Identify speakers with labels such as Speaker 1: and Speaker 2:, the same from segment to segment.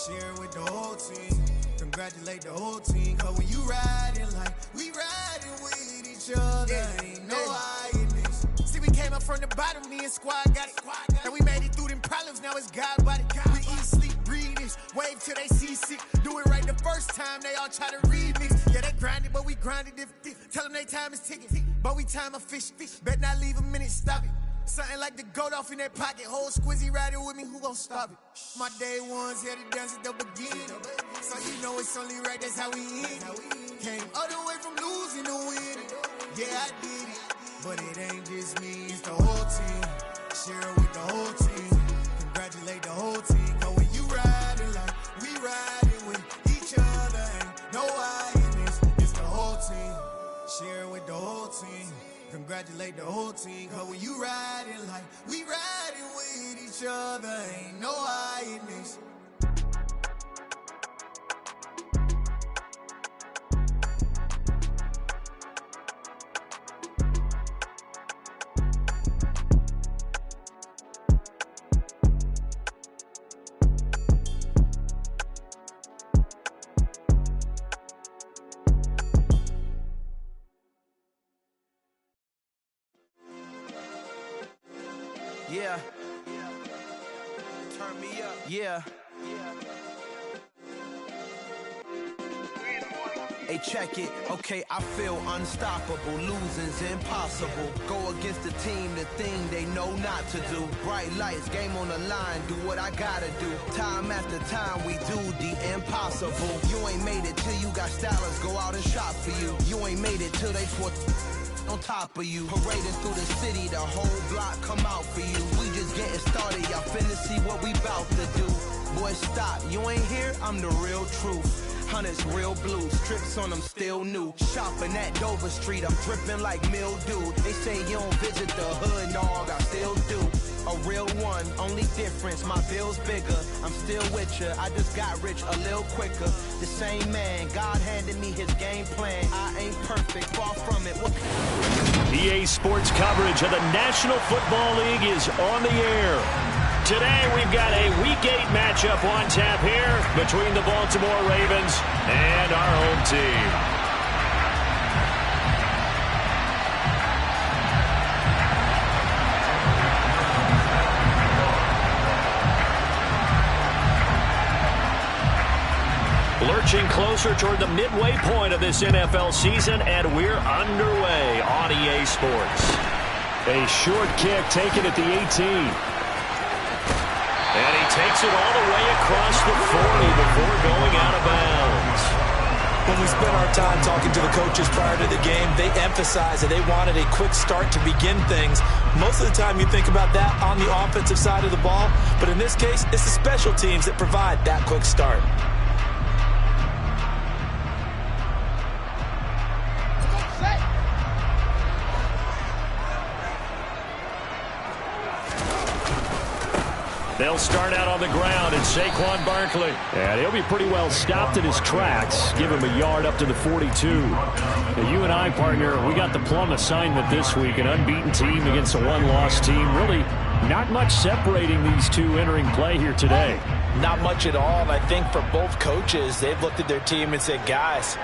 Speaker 1: Share it with the whole team. Congratulate the whole team. Cause when you riding like we riding with each other, ain't no hiding this. See, we came up from the bottom, me and squad got it. And we made it through them problems, now it's God body. We eat, sleep, breathe this. Wave till they see sick. Do it right the first time, they all try to remix. Yeah, they grinded, but we grinded different. Tell them they time is ticking, but we time a fish. Bet not leave a minute, stop it. Something like the goat off in that pocket. Whole squizzy riding with me, who gon' stop it? My day ones here to dance at the beginning. So you know it's only right, that's how we end. Came all the way from losing to winning. Yeah, I did it. But it ain't just me, it's the whole team. Share it with the whole team. Congratulate the whole team. Cause when you riding like we riding with each other, ain't no hiding this. It's the whole team. Share it with the whole team. Congratulate the whole team. Cause when you riding like we riding with each other, ain't no hiding this.
Speaker 2: Yeah. Turn me up. Yeah. Hey, check it. Okay, I feel unstoppable. Losing's impossible. Go against the team, the thing they know not to do. Bright lights, game on the line. Do what I gotta do. Time after time, we do the impossible. You ain't made it till you got stylers go out and shop for you. You ain't made it till they on top of you. Parading through the city, the whole block come out for you. We just getting started, y'all finna see what we bout to do. Boy, stop, you ain't here, I'm the real truth. Hunters real blue, strips on them still new. Shopping at Dover Street, I'm dripping like mildew. They say you don't visit the hood, dog, I still do. A real one, only difference, my bill's bigger. I'm still with ya, I just got rich a little quicker. The same man, God handed me his game plan. I ain't perfect, far from it.
Speaker 3: EA Sports coverage of the National Football League is on the air. Today we've got a Week 8 matchup on tap here between the Baltimore Ravens and our home team. Lurching closer toward the midway point of this NFL season, and we're underway on EA Sports. A short kick taken at the 18. And he takes it all the way across the 40 before going out of bounds.
Speaker 4: When we spent our time talking to the coaches prior to the game, they emphasized that they wanted a quick start to begin things. Most of the time you think about that on the offensive side of the ball, but in this case, it's the special teams that provide that quick start.
Speaker 3: They'll start out on the ground, and Saquon Barkley. And he'll be pretty well stopped in his tracks. Give him a yard up to the 42. Now, you and I, partner, we got the plum assignment this week. An unbeaten team against a one-loss team. Really not much separating these two entering play here today.
Speaker 4: Not much at all, and I think for both coaches, they've looked at their team and said, guys,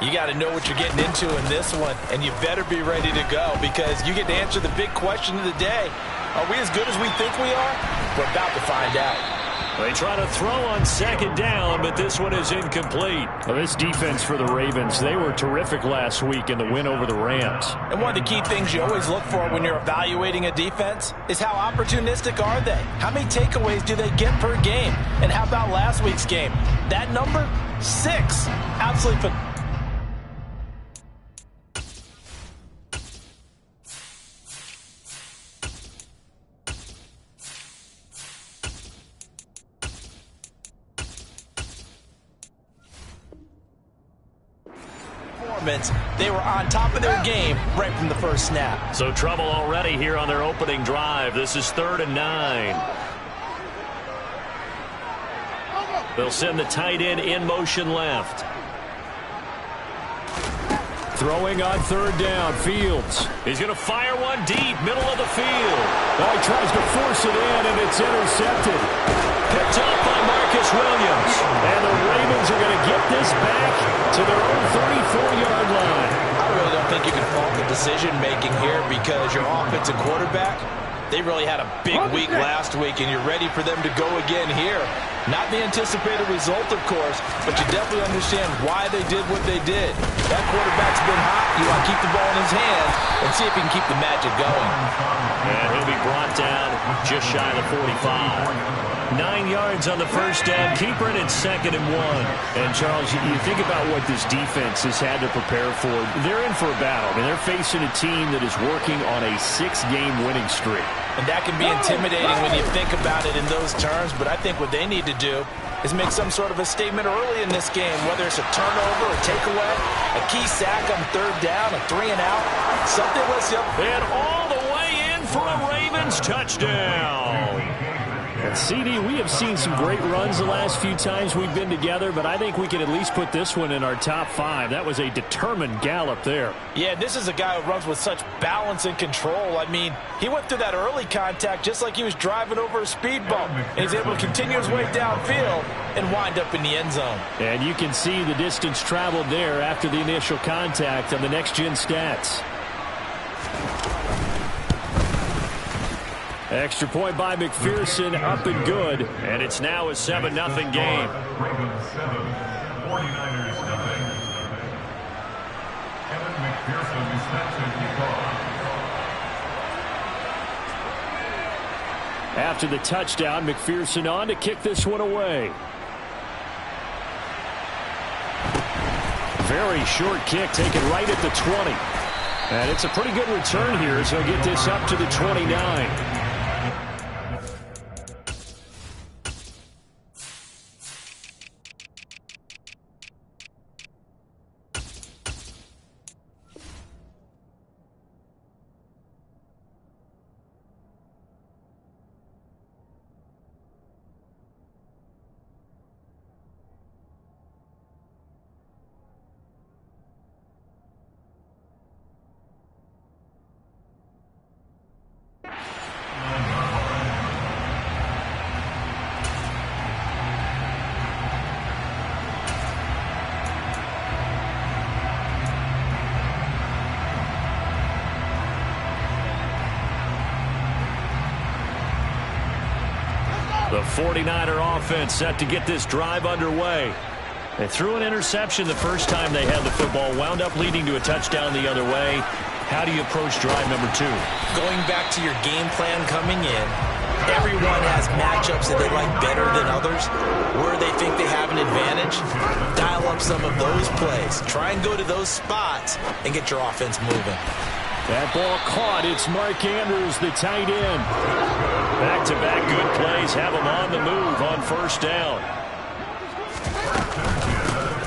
Speaker 4: you got to know what you're getting into in this one, and you better be ready to go because you get to answer the big question of the day. Are we as good as we think we are? We're about to find out.
Speaker 3: They try to throw on second down, but this one is incomplete. Well, this defense for the Ravens, they were terrific last week in the win over the Rams.
Speaker 4: And one of the key things you always look for when you're evaluating a defense is how opportunistic are they? How many takeaways do they get per game? And how about last week's game? That number? 6. Absolutely phenomenal. They were on top of their game right from the first snap.
Speaker 3: So trouble already here on their opening drive. This is 3rd and 9. They'll send the tight end in motion left. Throwing on 3rd down, Fields. He's going to fire one deep, middle of the field. Oh, he tries to force it in, and it's intercepted. Picked up by Mark Marcus Williams. And the Ravens are going to get this back to their own 34-yard line.
Speaker 4: I really don't think you can fault the decision-making here because your offensive quarterback, they really had a big week last week, and you're ready for them to go again here. Not the anticipated result, of course, but you definitely understand why they did what they did. That quarterback's been hot. You want to keep the ball in his hand and see if he can keep the magic going.
Speaker 3: And he'll be brought down just shy of the 45. 9 yards on the first down. Keeper it at 2nd and 1. And, Charles, you think about what this defense has had to prepare for. They're in for a battle. I mean, they're facing a team that is working on a 6-game winning streak.
Speaker 4: And that can be intimidating when you think about it in those terms, but I think what they need to do is make some sort of a statement early in this game, whether it's a turnover, a takeaway, a key sack on 3rd down, a 3-and-out, something with you.
Speaker 3: And all the way in for a Ravens touchdown. And CD, we have seen some great runs the last few times we've been together, but I think we can at least put this one in our top 5. That was a determined gallop there.
Speaker 4: Yeah, this is a guy who runs with such balance and control. I mean, he went through that early contact just like he was driving over a speed bump. And he's able to continue his way downfield and wind up in the end zone.
Speaker 3: And you can see the distance traveled there after the initial contact on the next-gen stats. Extra point by McPherson, up and good, and it's now a 7-0 game.
Speaker 5: Ravens 7, 49ers 9. Kevin McPherson is set to kick off.
Speaker 3: After the touchdown, McPherson on to kick this one away. Very short kick taken right at the 20. And it's a pretty good return here, so get this up to the 29. The 49er offense set to get this drive underway. They threw an interception the first time they had the football, wound up leading to a touchdown the other way. How do you approach drive number 2?
Speaker 4: Going back to your game plan coming in, everyone has matchups that they like better than others, where they think they have an advantage. Dial up some of those plays. Try and go to those spots and get your offense moving.
Speaker 3: That ball caught. It's Mark Andrews, the tight end. Back-to-back good plays have him on the move on first down.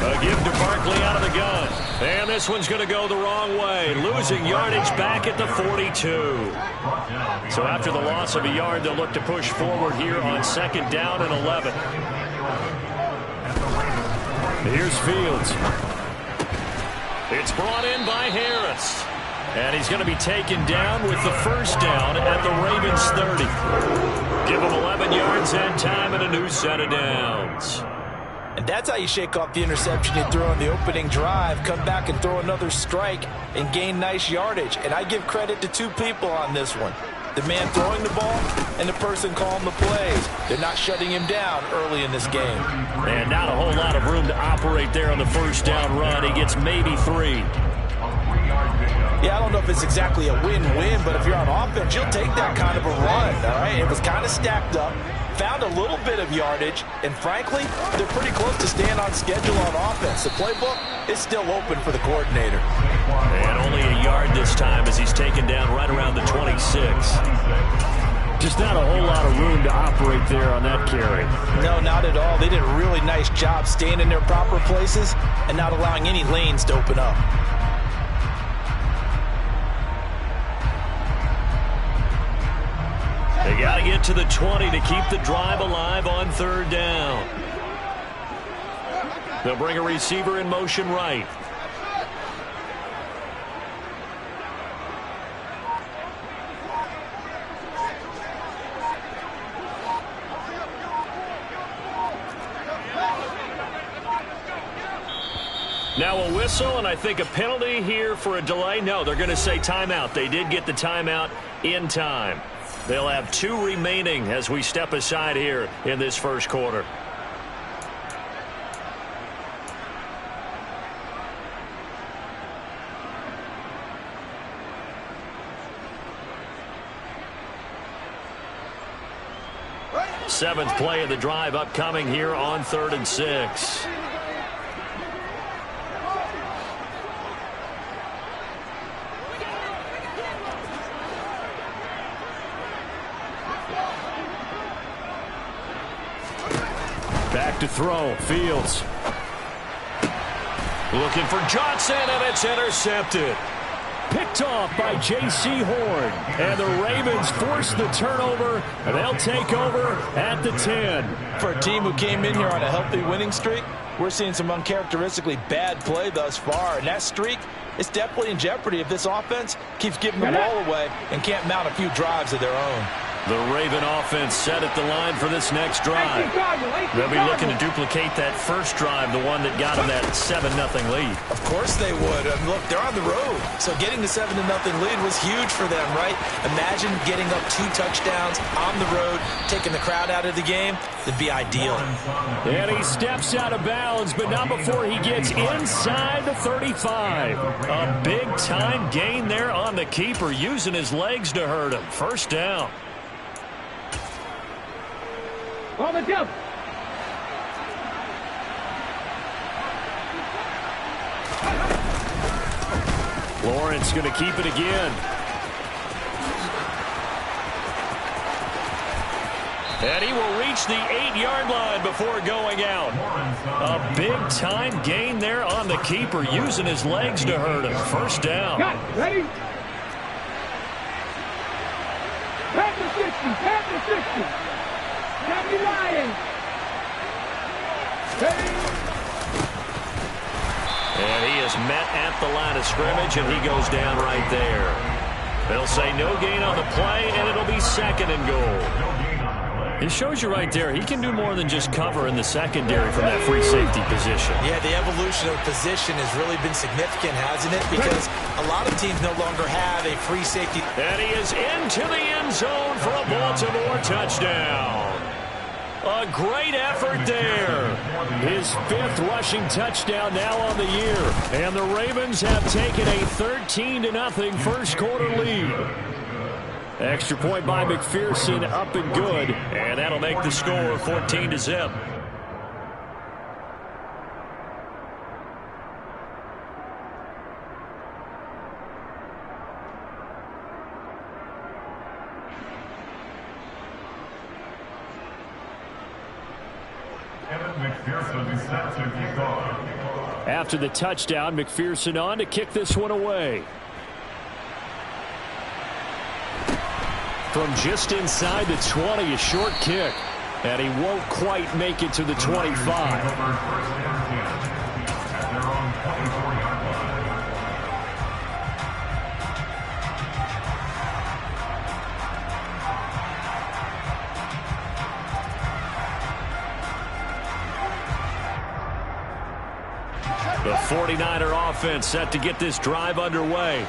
Speaker 3: A give to Barkley out of the gun. And this one's going to go the wrong way. Losing yardage back at the 42. So after the loss of a yard, they'll look to push forward here on 2nd down and 11. Here's Fields. It's brought in by Harris. And he's going to be taken down with the first down at the Ravens 30. Give him 11 yards and time and a new set of downs.
Speaker 4: And that's how you shake off the interception you threw on the opening drive, come back and throw another strike and gain nice yardage. And I give credit to 2 people on this one. The man throwing the ball and the person calling the plays. They're not shutting him down early in this game.
Speaker 3: And not a whole lot of room to operate there on the first down run. He gets maybe 3.
Speaker 4: Yeah, I don't know if it's exactly a win-win, but if you're on offense, you'll take that kind of a run, all right? It was kind of stacked up, found a little bit of yardage, and frankly, they're pretty close to staying on schedule on offense. The playbook is still open for the coordinator.
Speaker 3: And only a yard this time as he's taken down right around the 26. Just not a whole lot of room to operate there on that carry.
Speaker 4: No, not at all. They did a really nice job staying in their proper places and not allowing any lanes to open up.
Speaker 3: They got to get to the 20 to keep the drive alive on 3rd down. They'll bring a receiver in motion right. Now a whistle, and I think a penalty here for a delay. No, they're going to say timeout. They did get the timeout in time. They'll have 2 remaining as we step aside here in this first quarter. Seventh play of the drive upcoming here on 3rd and 6. Back to throw. Fields. Looking for Johnson, and it's intercepted. Picked off by J.C. Horn. And the Ravens force the turnover, and they'll take over at the 10.
Speaker 4: For a team who came in here on a healthy winning streak, we're seeing some uncharacteristically bad play thus far. And that streak is definitely in jeopardy if this offense keeps giving the ball away and can't mount a few drives of their own.
Speaker 3: The Raven offense set at the line for this next drive. They'll be looking to duplicate that first drive, the one that got them that 7-0 lead.
Speaker 4: Of course they would. Look, they're on the road, so getting the 7-0 lead was huge for them, right? Imagine getting up 2 touchdowns on the road, taking the crowd out of the game. That'd be ideal.
Speaker 3: And he steps out of bounds, but not before he gets inside the 35. A big-time gain there on the keeper, using his legs to hurt him. First down.
Speaker 6: On the jump.
Speaker 3: Lawrence going to keep it again. And he will reach the 8-yard line before going out. A big-time gain there on the keeper, using his legs to hurt him. First down.
Speaker 6: Got it. Ready? Pat the 60. Pat the 60. Happy Lions.
Speaker 3: And he is met at the line of scrimmage, and he goes down right there. They'll say no gain on the play, and it'll be 2nd and goal. It shows you right there, he can do more than just cover in the secondary from that free safety position.
Speaker 4: Yeah, the evolution of position has really been significant, hasn't it? Because a lot of teams no longer have a free safety.
Speaker 3: And he is into the end zone for a Baltimore touchdown. A great effort there. His 5th rushing touchdown now on the year. And the Ravens have taken a 13-0 first quarter lead. Extra point by McPherson, up and good. And that'll make the score 14-0. After the touchdown, McPherson on to kick this one away. From just inside the 20, a short kick. And he won't quite make it to the 25. The 49er offense set to get this drive underway.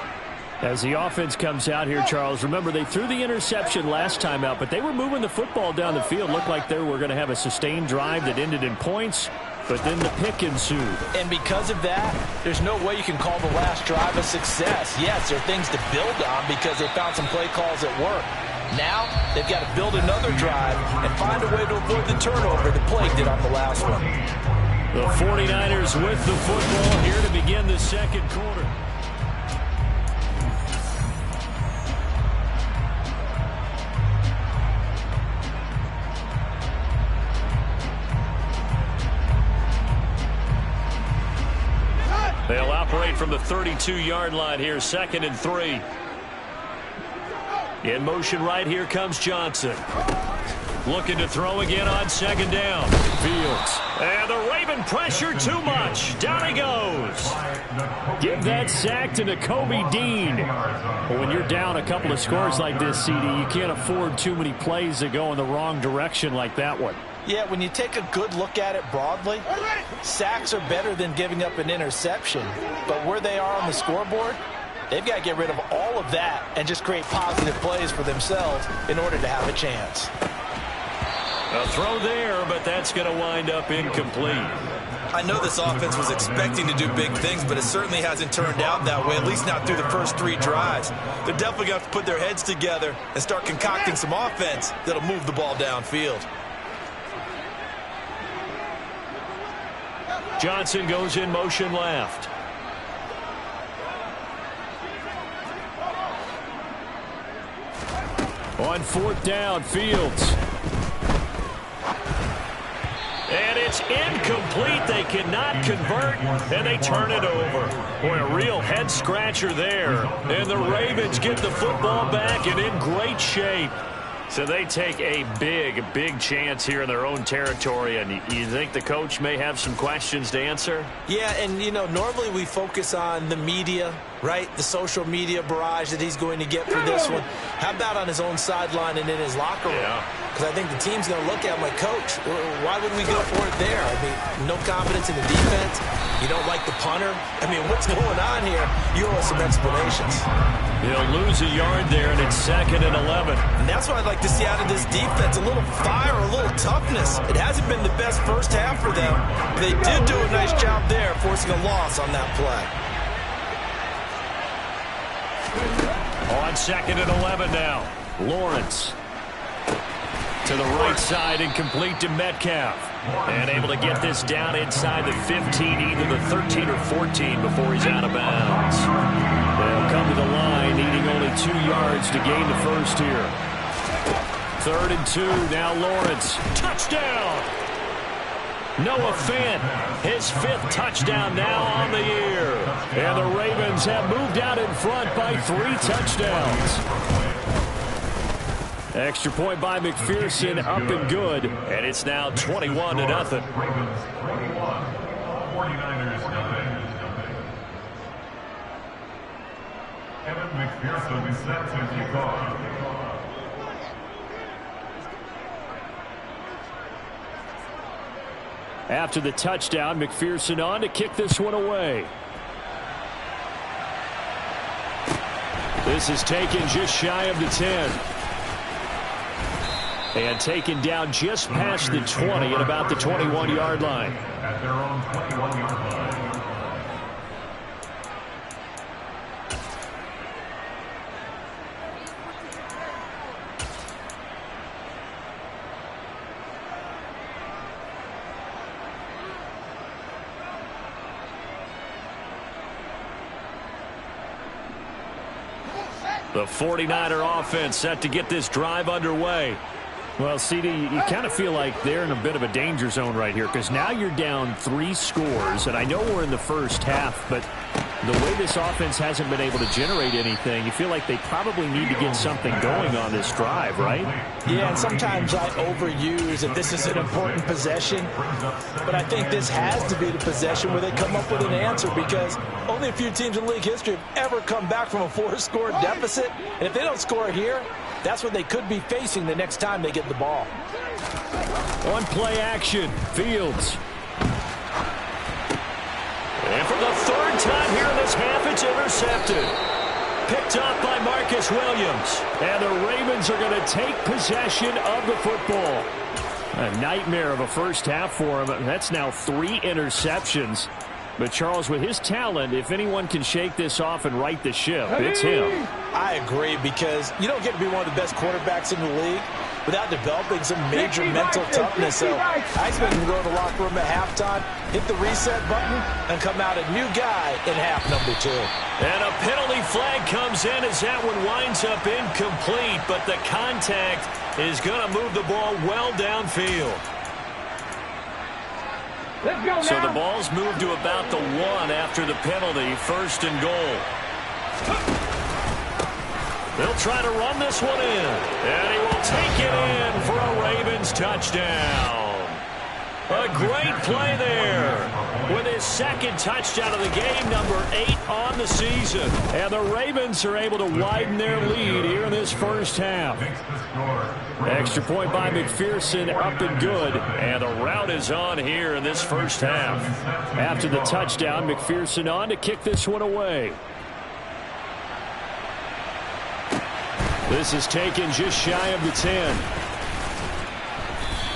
Speaker 3: As the offense comes out here, Charles, remember they threw the interception last time out, but they were moving the football down the field. Looked like they were going to have a sustained drive that ended in points, but then the pick ensued.
Speaker 4: And because of that, there's no way you can call the last drive a success. Yes, there are things to build on because they found some play calls that work. Now, they've got to build another drive and find a way to avoid the turnover the play did on the last one.
Speaker 3: The 49ers with the football here to begin the second quarter. They'll operate from the 32-yard line here, 2nd and 3. In motion right here comes Johnson. Looking to throw again on 2nd down. Fields. And the Raven pressure too much. Down he goes. Give that sack to Nakobe Dean. Well, when you're down a couple of scores like this, CD, you can't afford too many plays that go in the wrong direction like that one.
Speaker 4: Yeah, when you take a good look at it broadly, sacks are better than giving up an interception. But where they are on the scoreboard, they've got to get rid of all of that and just create positive plays for themselves in order to have a chance.
Speaker 3: A throw there, but that's going to wind up incomplete.
Speaker 4: I know this offense was expecting to do big things, but it certainly hasn't turned out that way, at least not through the first 3 drives. They're definitely going to have to put their heads together and start concocting some offense that'll move the ball downfield.
Speaker 3: Johnson goes in motion left. On 4th down, Fields. And it's incomplete. They cannot convert, and they turn it over. Boy, a real head-scratcher there. And the Ravens get the football back and in great shape. So they take a big chance here in their own territory, and you think the coach may have some questions to answer?
Speaker 4: Yeah, and, you know, normally we focus on the media, right? The social media barrage that he's going to get for this one. How about on his own sideline and in his locker room? Because I think the team's going to look at him like, Coach, why would we go for it there? I mean, no confidence in the defense. You don't like the punter. I mean, what's going on here? You owe us some explanations.
Speaker 3: He'll lose a yard there, and it's 2nd and 11.
Speaker 4: And that's what I'd like to see out of this defense, a little fire, a little toughness. It hasn't been the best first half for them. They did do a nice job there, forcing a loss on that play.
Speaker 3: On 2nd and 11 now. Lawrence to the right side and complete to Metcalf. And able to get this down inside the 15, either the 13 or 14 before he's out of bounds. They'll come to the line, needing only 2 yards to gain the first here. 3rd and 2, now Lawrence. Touchdown! Noah Fant, his 5th touchdown now on the year. And the Ravens have moved out in front by 3 touchdowns. Extra point by McPherson, up and good. And it's now 21-0.
Speaker 5: Ravens 21, 49ers nothing. Kevin McPherson is set to kick off.
Speaker 3: After the touchdown, McPherson on to kick this one away. This is taken just shy of the 10. And taken down just past the 20 at about the 21-yard line.
Speaker 5: At their own 21-yard line.
Speaker 3: The 49er offense set to get this drive underway. Well, CD, you kind of feel like they're in a bit of a danger zone right here because now you're down 3 scores, and I know we're in the first half, but the way this offense hasn't been able to generate anything, you feel like they probably need to get something going on this drive, right?
Speaker 4: Yeah, and sometimes I overuse if this is an important possession, but I think this has to be the possession where they come up with an answer because only a few teams in league history have ever come back from a 4-score deficit, and if they don't score here, that's what they could be facing the next time they get the ball.
Speaker 3: On play action, Fields. And for the 3rd time here in this half, it's intercepted. Picked up by Marcus Williams. And the Ravens are going to take possession of the football. A nightmare of a first half for him. That's now 3 interceptions. But, Charles, with his talent, if anyone can shake this off and right the ship, it's him.
Speaker 4: I agree because you don't get to be one of the best quarterbacks in the league without developing some major mental toughness. So I expect him to go to the locker room at halftime, hit the reset button, and come out a new guy in half number 2.
Speaker 3: And a penalty flag comes in as that one winds up incomplete, but the contact is going to move the ball well downfield.
Speaker 6: Let's go now.
Speaker 3: So the ball's moved to about the 1 after the penalty, 1st and goal. They'll try to run this one in, and he will take it in for a Ravens touchdown. A great play there with his second touchdown of the game, number 8 on the season. And the Ravens are able to widen their lead here in this first half. Extra point by McPherson, up and good. And the rout is on here in this first half. After the touchdown, McPherson on to kick this one away. This is taken just shy of the 10.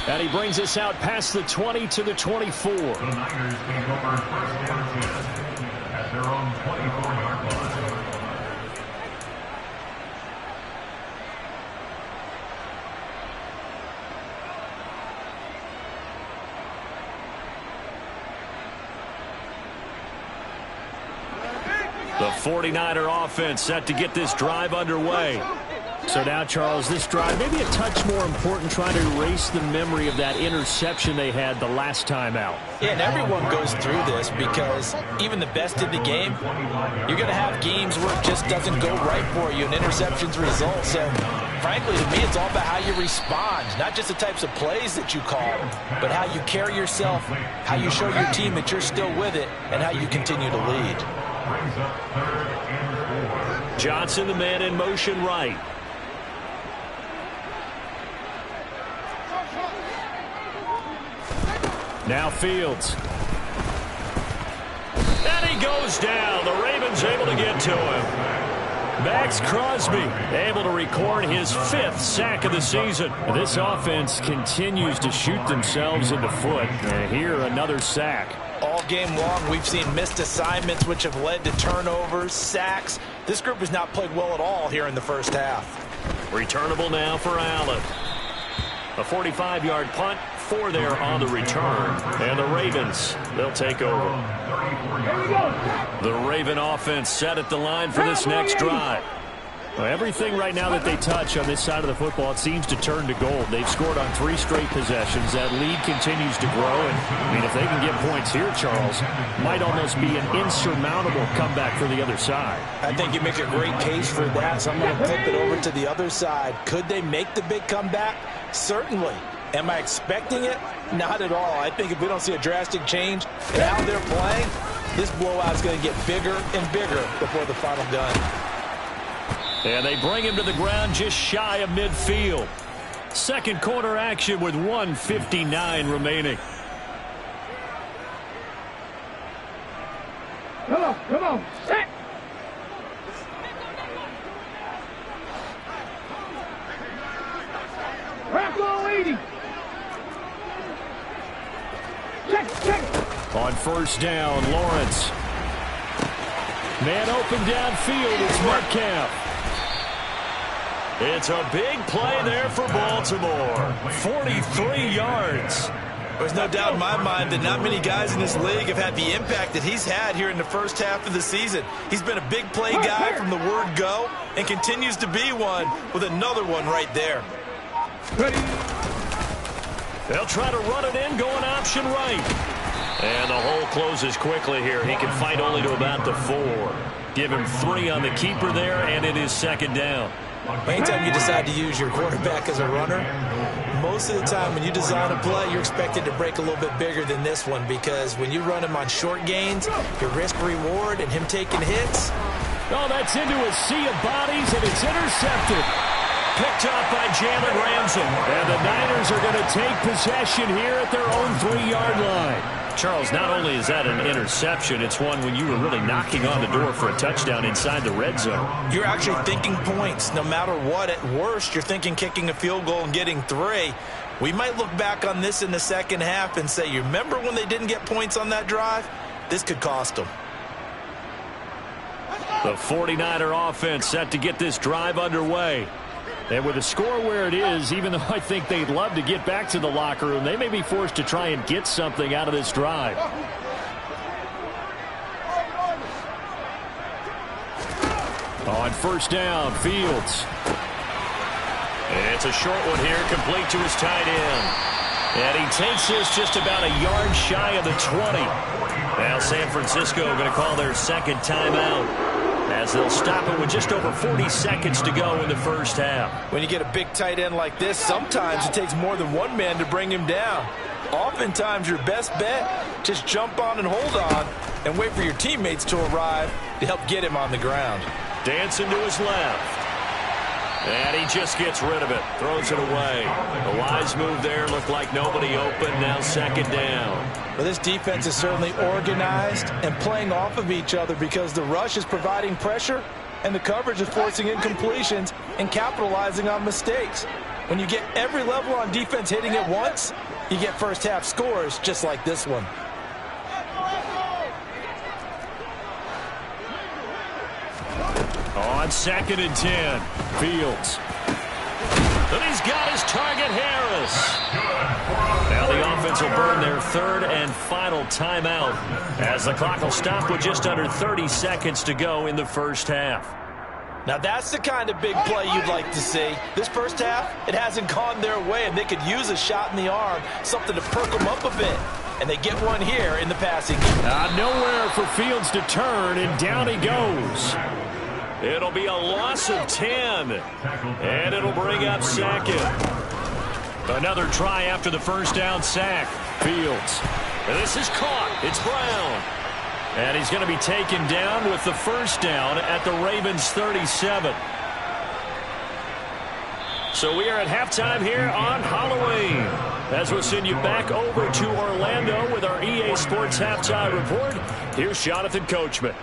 Speaker 3: And he brings us out past the 20 to the 24.
Speaker 5: The Niners take over first and 10 at their own 24-yard line.
Speaker 3: The 49er offense set to get this drive underway. So now, Charles, this drive maybe a touch more important, trying to erase the memory of that interception they had the last time out.
Speaker 4: Yeah, and everyone goes through this because even the best in the game, you're going to have games where it just doesn't go right for you and interceptions result. So, frankly, to me, it's all about how you respond, not just the types of plays that you call, but how you carry yourself, how you show your team that you're still with it, and how you continue to lead.
Speaker 3: Johnson, the man in motion right. Now Fields. And he goes down. The Ravens able to get to him. Max Crosby able to record his 5th sack of the season. This offense continues to shoot themselves in the foot. And here, another sack.
Speaker 4: All game long, we've seen missed assignments, which have led to turnovers, sacks. This group has not played well at all here in the first half.
Speaker 3: Returnable now for Allen. A 45-yard punt, 4 there on the return. And the Ravens, they'll take over. The Raven offense set at the line for this next drive. Well, everything right now that they touch on this side of the football, it seems to turn to gold. They've scored on 3 straight possessions. That lead continues to grow. And, I mean, if they can get points here, Charles, might almost be an insurmountable comeback for the other side.
Speaker 4: I think you make a great case for that. So I'm going to flip it over to the other side. Could they make the big comeback? Certainly. Am I expecting it? Not at all. I think if we don't see a drastic change in how they're playing, this blowout is going to get bigger and bigger before the final gun.
Speaker 3: And they bring him to the ground just shy of midfield. Second quarter action with 1:59 remaining.
Speaker 6: Come on, set. Crack on 80. Check.
Speaker 3: On first down, Lawrence. Man open downfield, it's Metcalf. It's a big play there for Baltimore. 43 yards.
Speaker 4: There's no doubt in my mind that not many guys in this league have had the impact that he's had here in the first half of the season. He's been a big play guy from the word go and continues to be one with another one right there.
Speaker 6: Ready.
Speaker 3: They'll try to run it in, going option right. And the hole closes quickly here. He can fight only to about the 4. Give him 3 on the keeper there, and it is second down.
Speaker 4: Anytime you decide to use your quarterback as a runner, most of the time when you design a play, you're expected to break a little bit bigger than this one, because when you run him on short gains, your risk-reward and him taking hits.
Speaker 3: Oh, that's into a sea of bodies, and it's intercepted. Picked up by Jalen Ramsey. And the Niners are going to take possession here at their own 3-yard line. Charles, not only is that an interception, it's one when you were really knocking on the door for a touchdown inside the red zone.
Speaker 4: You're actually thinking points. No matter what, at worst, you're thinking kicking a field goal and getting 3. We might look back on this in the second half and say, you remember when they didn't get points on that drive? This could cost them.
Speaker 3: The 49er offense set to get this drive underway. And with the score where it is, even though I think they'd love to get back to the locker room, they may be forced to try and get something out of this drive. On first down, Fields. It's a short one here, complete to his tight end. And he takes this just about a yard shy of the 20. Now San Francisco going to call their second timeout, as they'll stop it with just over 40 seconds to go in the first half.
Speaker 4: When you get a big tight end like this, sometimes it takes more than one man to bring him down. Oftentimes, your best bet, just jump on and hold on and wait for your teammates to arrive to help get him on the ground.
Speaker 3: Dancing to his left. And he just gets rid of it. Throws it away. A wise move there. Looked like nobody open. Now second down.
Speaker 4: Well, this defense is certainly organized and playing off of each other because the rush is providing pressure and the coverage is forcing incompletions and capitalizing on mistakes. When you get every level on defense hitting at once, you get first half scores just like this one.
Speaker 3: On 2nd and 10, Fields. And he's got his target, Harris. Now the offense will burn their 3rd and final timeout as the clock will stop with just under 30 seconds to go in the first half.
Speaker 4: Now that's the kind of big play you'd like to see. This first half, it hasn't gone their way, and they could use a shot in the arm, something to perk them up a bit. And they get one here in the passing game.
Speaker 3: Nowhere for Fields to turn, and down he goes. It'll be a loss of 10, and it'll bring up 2nd. Another try after the first down sack. Fields. And this is caught. It's Brown. And he's going to be taken down with the first down at the Ravens' 37. So we are at halftime here on Halloween, as we'll send you back over to Orlando with our EA Sports Halftime Report. Here's Jonathan Coachman.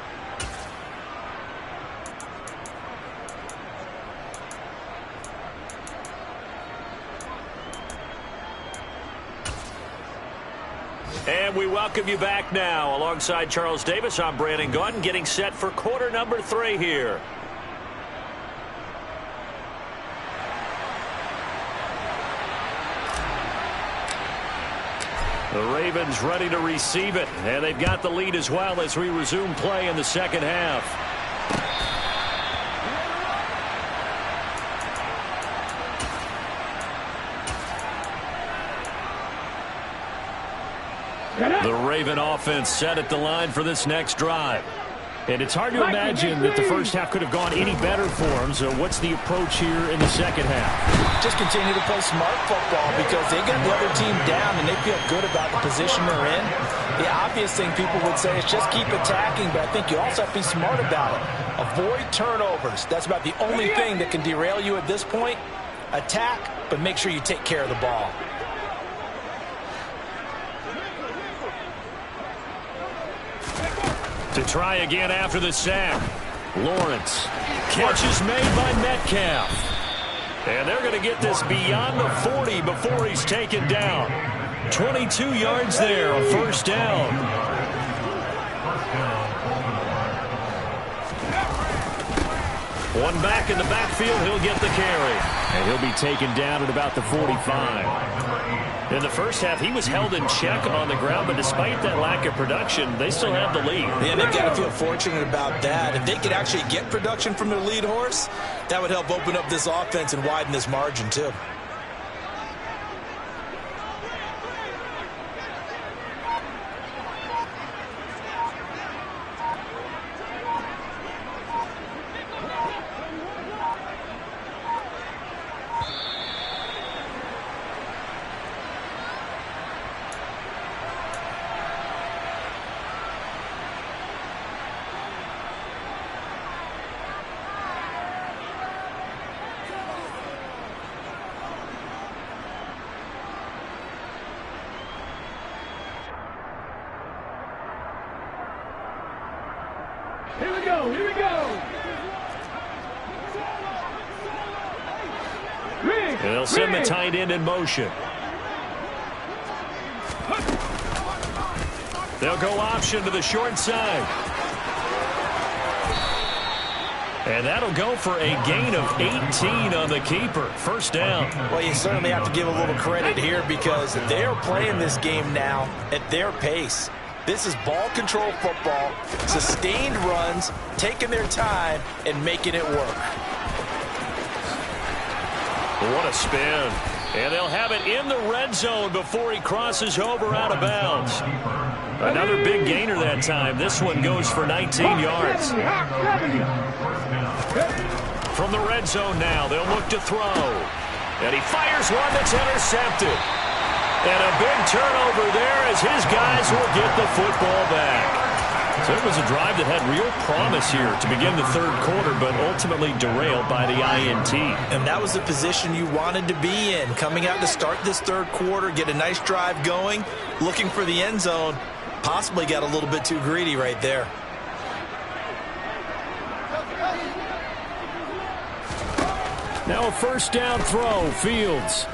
Speaker 3: And we welcome you back now. Alongside Charles Davis, I'm Brandon Gaudin, getting set for quarter number 3 here. The Ravens ready to receive it, and they've got the lead as well as we resume play in the second half. The Raven offense set at the line for this next drive. And it's hard to imagine that the first half could have gone any better for them. So what's the approach here in the second half?
Speaker 4: Just continue to play smart football because they got the other team down and they feel good about the position they're in. The obvious thing people would say is just keep attacking, but I think you also have to be smart about it. Avoid turnovers. That's about the only thing that can derail you at this point. Attack, but make sure you take care of the ball.
Speaker 3: To try again after the sack. Lawrence. Catch is made by Metcalf. And they're going to get this beyond the 40 before he's taken down. 22 yards there, a first down. One back in the backfield, he'll get the carry. And he'll be taken down at about the 45. In the first half, he was held in check on the ground, but despite that lack of production, they still have the lead.
Speaker 4: Yeah, they've got to feel fortunate about that. If they could actually get production from their lead horse, that would help open up this offense and widen this margin, too.
Speaker 6: Here we go, here we go.
Speaker 3: And they'll send the tight end in motion. They'll go option to the short side. And that'll go for a gain of 18 on the keeper. First down.
Speaker 4: Well, you certainly have to give a little credit here because they're playing this game now at their pace. This is ball control football, sustained runs, taking their time, and making it work.
Speaker 3: What a spin. And they'll have it in the red zone before he crosses over out of bounds. Another big gainer that time. This one goes for 19 yards. From the red zone now, they'll look to throw. And he fires one that's intercepted. And a big turnover there as his guys will get the football back. So it was a drive that had real promise here to begin the third quarter, but ultimately derailed by the INT.
Speaker 4: And that was the position you wanted to be in, coming out to start this third quarter, get a nice drive going, looking for the end zone. Possibly got a little bit too greedy right there.
Speaker 3: Now a first down throw, Fields.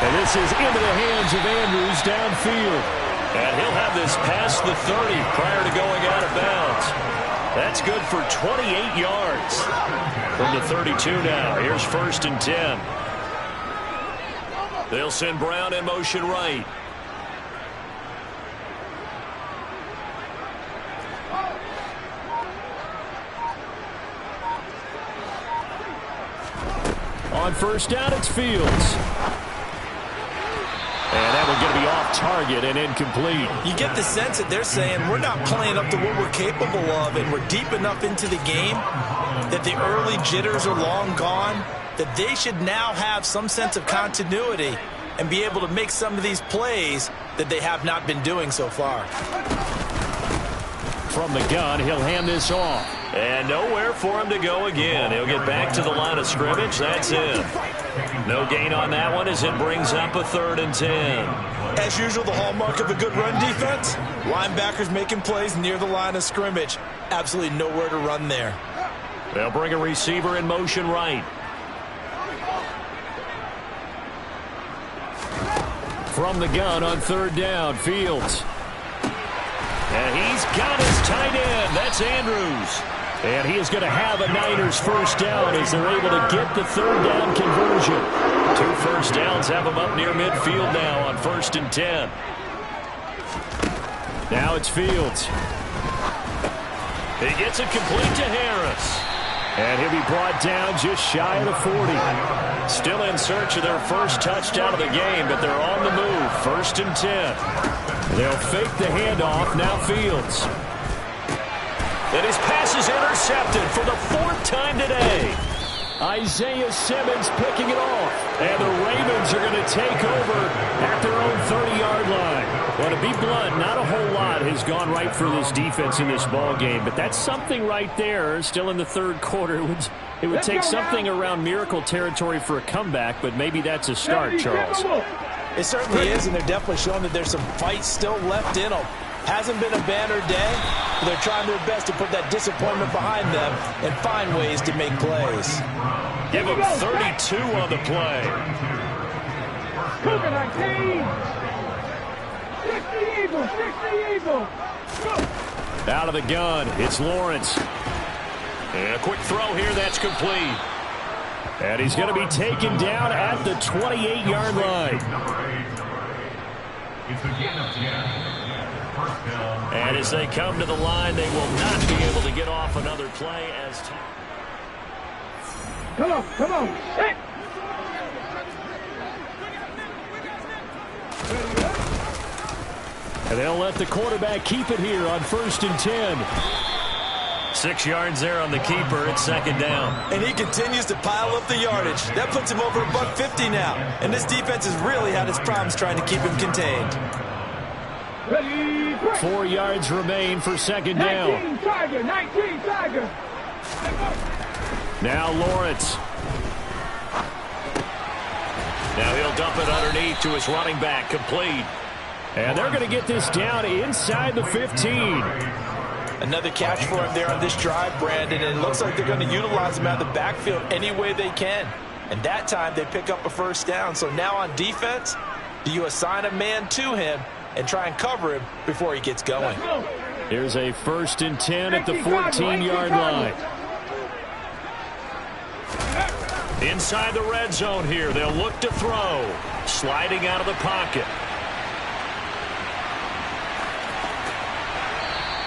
Speaker 3: And this is into the hands of Andrews downfield. And he'll have this past the 30 prior to going out of bounds. That's good for 28 yards. From the 32 now, here's 1st and 10. They'll send Brown in motion right. On first down, it's Fields. And that one's going to be off target and incomplete.
Speaker 4: You get the sense that they're saying we're not playing up to what we're capable of, and we're deep enough into the game that the early jitters are long gone, that they should now have some sense of continuity and be able to make some of these plays that they have not been doing so far.
Speaker 3: From the gun, he'll hand this off. And nowhere for him to go again. He'll get back to the line of scrimmage. That's it. No gain on that one as it brings up a 3rd and 10.
Speaker 4: As usual, the hallmark of a good run defense, linebackers making plays near the line of scrimmage. Absolutely nowhere to run there.
Speaker 3: They'll bring a receiver in motion right. From the gun on 3rd down, Fields. And he's got his tight end. That's Andrews. And he is going to have a Niners first down as they're able to get the 3rd down conversion. 2 first downs have him up near midfield now on 1st and 10. Now it's Fields. He gets it complete to Harris. And he'll be brought down just shy of the 40. Still in search of their first touchdown of the game, but they're on the move. 1st and 10. They'll fake the handoff. Now Fields. And his pass is intercepted for the 4th time today. Isaiah Simmons picking it off. And the Ravens are going to take over at their own 30-yard line. Well, to be blunt, not a whole lot has gone right for this defense in this ball game, but that's something right there. Still in the third quarter. It would take something around miracle territory for a comeback, but maybe that's a start, Charles.
Speaker 4: It certainly is, and they're definitely showing that there's some fight still left in them. Hasn't been a banner day, but they're trying their best to put that disappointment behind them and find ways to make plays.
Speaker 3: Give them 32 on the play.
Speaker 6: Cougar 19. 60 Eagles, 60 Eagles.
Speaker 3: Out of the gun, it's Lawrence. And a quick throw here, that's complete. And he's going to be taken down at the 28-yard line. And as they come to the line, they will not be able to get off another play as time.
Speaker 6: Come on, set.
Speaker 3: And they'll let the quarterback keep it here on 1st and 10. 6 yards there on the keeper. It's 2nd down.
Speaker 4: And he continues to pile up the yardage. That puts him over $150 now. And this defense has really had its problems trying to keep him contained.
Speaker 3: 4 yards remain for 2nd down.
Speaker 6: 19 Tiger.
Speaker 3: Now Lawrence. Now he'll dump it underneath to his running back, complete. And they're going to get this down inside the 15.
Speaker 4: Another catch for him there on this drive, Brandon, and it looks like they're going to utilize him out of the backfield any way they can. And that time they pick up a first down. So now on defense, do you assign a man to him and try and cover him before he gets going?
Speaker 3: Here's a 1st and 10 at the 14-yard line. Inside the red zone here, they'll look to throw. Sliding out of the pocket.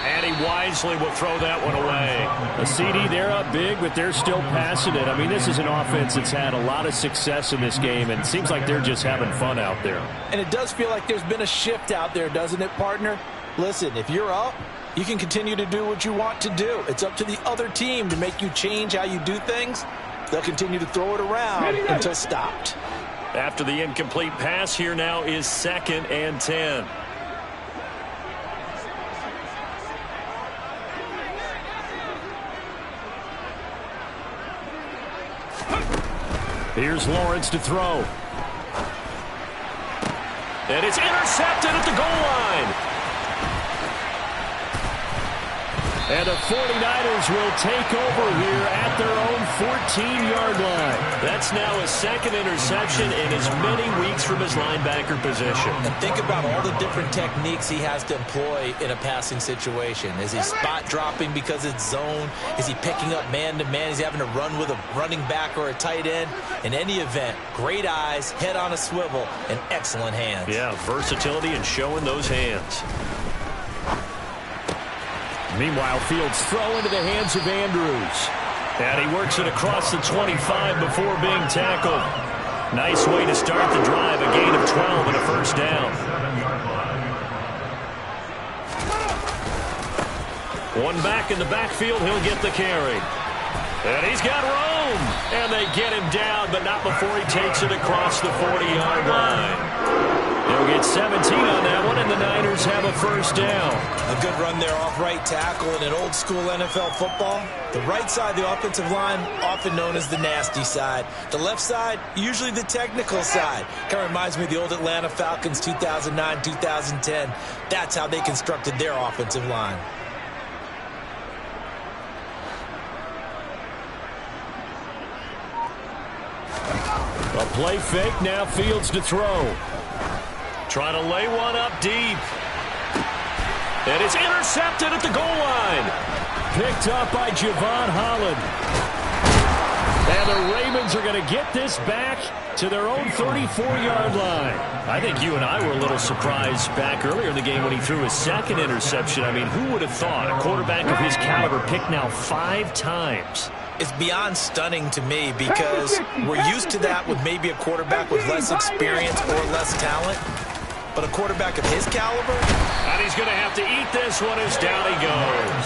Speaker 3: And he wisely will throw that one away. A CD, they're up big, but they're still passing it. I mean, this is an offense that's had a lot of success in this game, and it seems like they're just having fun out there.
Speaker 4: And it does feel like there's been a shift out there, doesn't it, partner? Listen, if you're up, you can continue to do what you want to do. It's up to the other team to make you change how you do things. they'll continue to throw it around until stopped.
Speaker 3: After the incomplete pass, here now is 2nd and 10. Here's Lawrence to throw. And it's intercepted at the goal line. And the 49ers will take over here at their own 14-yard line. That's now his 2nd interception in as many weeks from his linebacker position.
Speaker 4: And think about all the different techniques he has to employ in a passing situation. Is he spot dropping because it's zone? Is he picking up man-to-man? Is he having to run with a running back or a tight end? In any event, great eyes, head on a swivel, and excellent hands.
Speaker 3: Yeah, versatility and showing those hands. Meanwhile, Fields throw into the hands of Andrews. And he works it across the 25 before being tackled. Nice way to start the drive, a gain of 12 and a first down. One back in the backfield, he'll get the carry. And he's got room. And they get him down, but not before he takes it across the 40-yard line. They'll get 17 on that one, and the Niners have a first down.
Speaker 4: A good run there off right tackle in an old-school NFL football. The right side of the offensive line, often known as the nasty side. The left side, usually the technical side. Kind of reminds me of the old Atlanta Falcons 2009, 2010. That's how they constructed their offensive line.
Speaker 3: A play fake, now Fields to throw. Trying to lay one up deep. And it's intercepted at the goal line. Picked up by Javon Holland. And the Ravens are going to get this back to their own 34-yard line. I think you and I were a little surprised back earlier in the game when he threw his 2nd interception. I mean, who would have thought a quarterback of his caliber picked now 5 times?
Speaker 4: It's beyond stunning to me because we're used to that with maybe a quarterback with less experience or less talent. But a quarterback of his caliber?
Speaker 3: And he's going to have to eat this one as down he goes.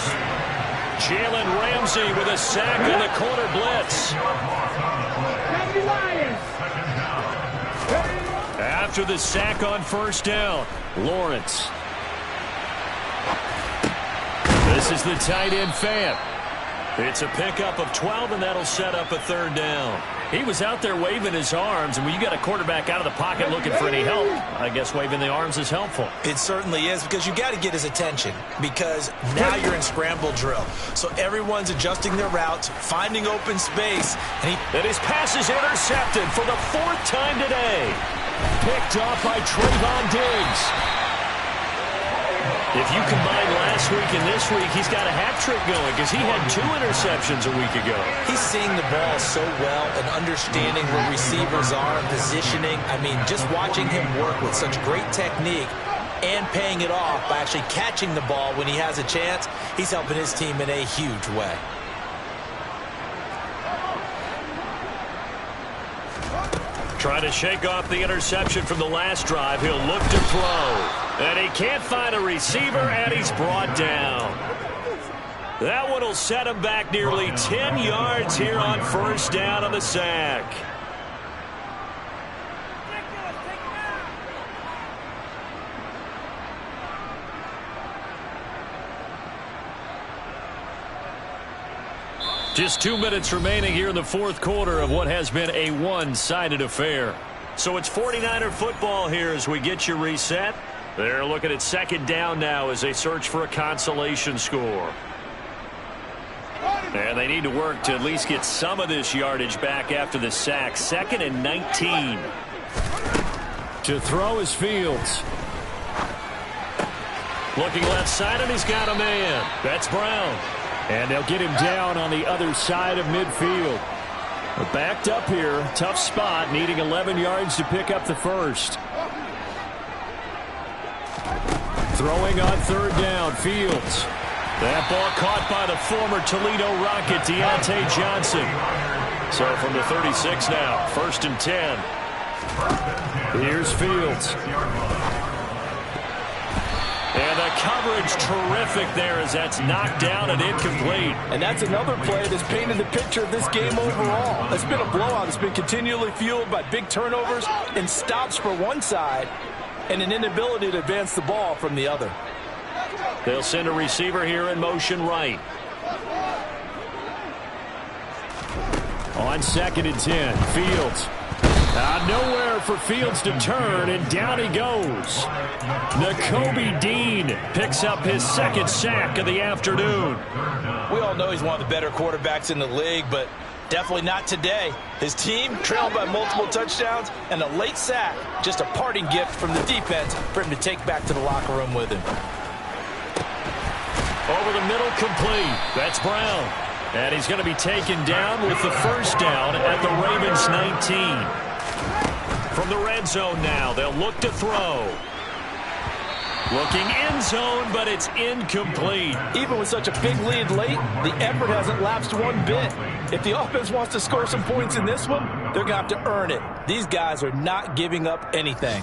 Speaker 3: Jalen Ramsey with a sack on the corner blitz. After the sack on first down, Lawrence. This is the tight end Fant. It's a pickup of 12, and that'll set up a 3rd down. He was out there waving his arms, and when you got a quarterback out of the pocket looking for any help, I guess waving the arms is helpful.
Speaker 4: It certainly is, because you got to get his attention, because now you're in scramble drill. So everyone's adjusting their routes, finding open space.
Speaker 3: And his pass is intercepted for the 4th time today. Picked off by Trayvon Diggs. If you combine last week and this week, he's got a hat trick going because he had 2 interceptions a week ago.
Speaker 4: He's seeing the ball so well and understanding where receivers are and positioning. I mean, just watching him work with such great technique and paying it off by actually catching the ball when he has a chance, he's helping his team in a huge way.
Speaker 3: Trying to shake off the interception from the last drive. He'll look to throw. And he can't find a receiver, and he's brought down. That one will set him back nearly 10 yards here on first down on the sack. Just 2 minutes remaining here in the 4th quarter of what has been a one-sided affair. So it's 49er football here as we get you reset. They're looking at 2nd down now as they search for a consolation score. And they need to work to at least get some of this yardage back after the sack. 2nd and 19. To throw is Fields. Looking left side, and he's got a man. That's Brown. And they'll get him down on the other side of midfield. We're backed up here. Tough spot, needing 11 yards to pick up the first. Throwing on 3rd down, Fields. That ball caught by the former Toledo Rocket, Deontay Johnson. So from the 36 now, 1st and 10. Here's Fields. And the coverage terrific there as that's knocked down and incomplete.
Speaker 4: And that's another play that's painted the picture of this game overall. It's been a blowout. It's been continually fueled by big turnovers and stops for one side and an inability to advance the ball from the other.
Speaker 3: They'll send a receiver here in motion right. On 2nd and 10, Fields. Nowhere for Fields to turn, and down he goes. Nakobe Dean picks up his 2nd sack of the afternoon.
Speaker 4: We all know he's one of the better quarterbacks in the league, but definitely not today. His team trailed by multiple touchdowns, and a late sack, just a parting gift from the defense for him to take back to the locker room with him.
Speaker 3: Over the middle, complete. That's Brown. And he's going to be taken down with the 1st down at the Ravens 19. From the red zone now, they'll look to throw. Looking end zone, but it's incomplete.
Speaker 4: Even with such a big lead late, the effort hasn't lapsed one bit. If the offense wants to score some points in this one, they're going to have to earn it. These guys are not giving up anything.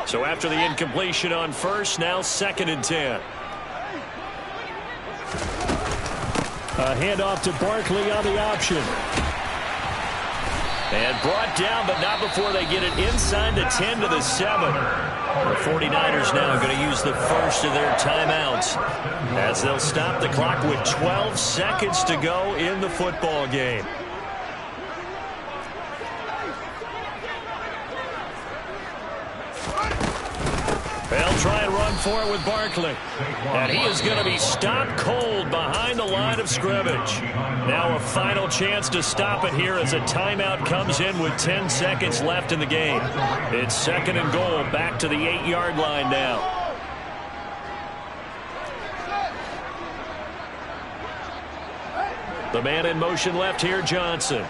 Speaker 3: So after the incompletion on 1st, now 2nd and 10. A handoff to Barkley on the option. And brought down, but not before they get it inside the 10 to the 7. The 49ers now going to use the first of their timeouts as they'll stop the clock with 12 seconds to go in the football game. They'll try and run for it with Barkley. And he is going to be stopped cold behind the line of scrimmage. Now a final chance to stop it here as a timeout comes in with 10 seconds left in the game. It's 2nd and goal, back to the 8-yard line now. The man in motion left here, Johnson.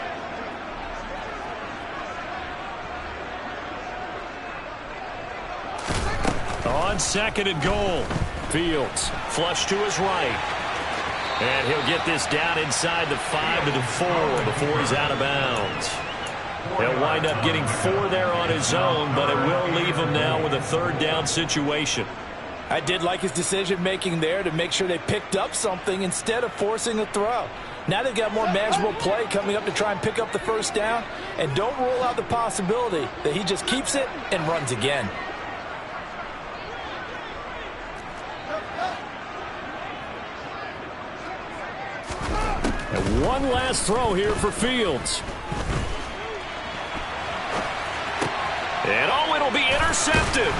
Speaker 3: On 2nd and goal, Fields flush to his right. And he'll get this down inside the 5 to the 4 before he's out of bounds. He'll wind up getting 4 there on his own, but it will leave him now with a 3rd down situation.
Speaker 4: I did like his decision-making there to make sure they picked up something instead of forcing a throw. Now they've got more manageable play coming up to try and pick up the 1st down, and don't rule out the possibility that he just keeps it and runs again.
Speaker 3: And one last throw here for Fields. And oh, it'll be intercepted.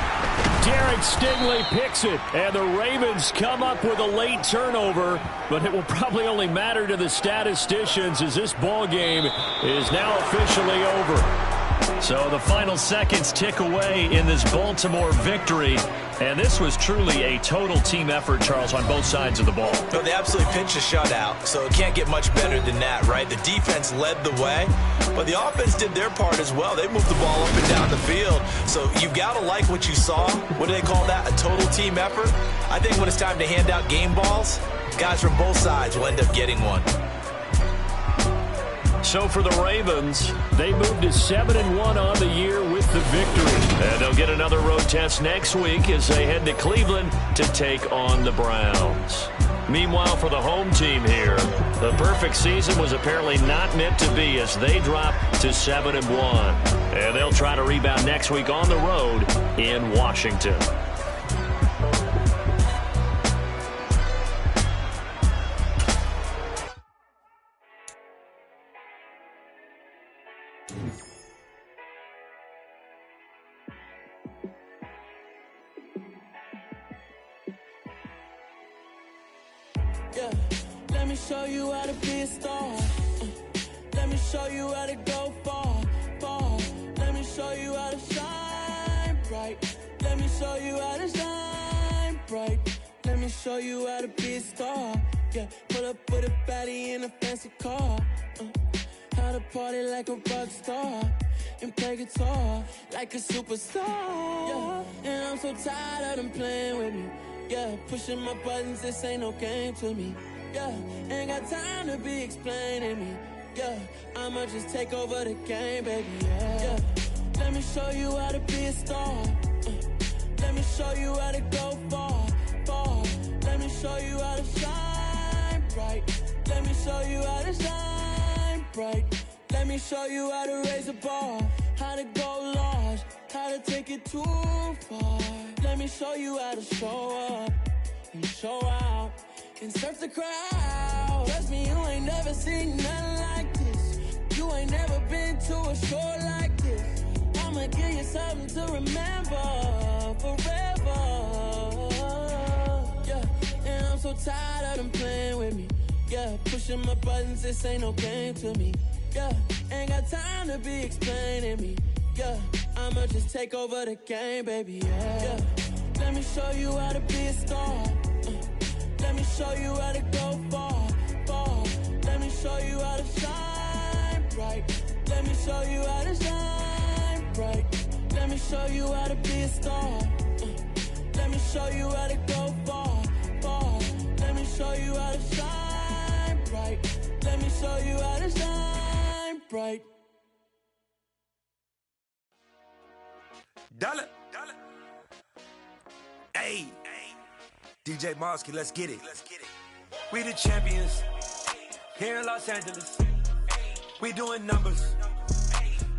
Speaker 3: Derek Stingley picks it, and the Ravens come up with a late turnover, but it will probably only matter to the statisticians as this ball game is now officially over. So the final seconds tick away in this Baltimore victory, and this was truly a total team effort, Charles, on both sides of the ball.
Speaker 4: No, they absolutely pitched a shutout, so it can't get much better than that, right? The defense led the way, but the offense did their part as well. They moved the ball up and down the field, so you've got to like what you saw. What do they call that? A total team effort? I think when it's time to hand out game balls, guys from both sides will end up getting one.
Speaker 3: So for the Ravens, they moved to 7-1 on the year with the victory. And they'll get another road test next week as they head to Cleveland to take on the Browns. Meanwhile, for the home team here, the perfect season was apparently not meant to be as they drop to 7-1. And they'll try to rebound next week on the road in Washington.
Speaker 7: Yeah, let me show you how to be a star. Let me show you how to go far, far. Let me show you how to shine bright. Let me show you how to shine bright. Let me show you how to be a star. Yeah, pull up with a baddie in a fancy car. How to party like a rock star and play guitar like a superstar. Yeah, and I'm so tired of them playing with me. Yeah, pushing my buttons, this ain't no game to me. Yeah, ain't got time to be explaining me. Yeah, I'ma just take over the game, baby. Yeah, let me show you how to be a star. Let Let me show you how to go far, far. Let me show you how to shine bright. Let me show you how to shine bright. Let me show you how to raise a bar, how to go large, how to take it too far. Let me show you how to show up and show out and surf the crowd. Trust me, you ain't never seen nothing like this. You ain't never been to a show like this. I'ma give you something to remember forever. Yeah, and I'm so tired of them playing with me. Yeah, pushing my buttons, this ain't no game to me. Yeah, ain't got time to be explaining me. Yeah, I'ma just take over the game, baby. Yeah, let me show you how to be a star. Let me show you how to go far, far. Let me show you how to shine bright. Let me show you how to shine bright. Let me show you how to be a star. Let me show you how to go far, far. Let me show you how to shine bright. Let me show you how to shine bright.
Speaker 8: Dollar. Hey. DJ Mosky, let's get it. We the champions here in Los Angeles. We doing numbers.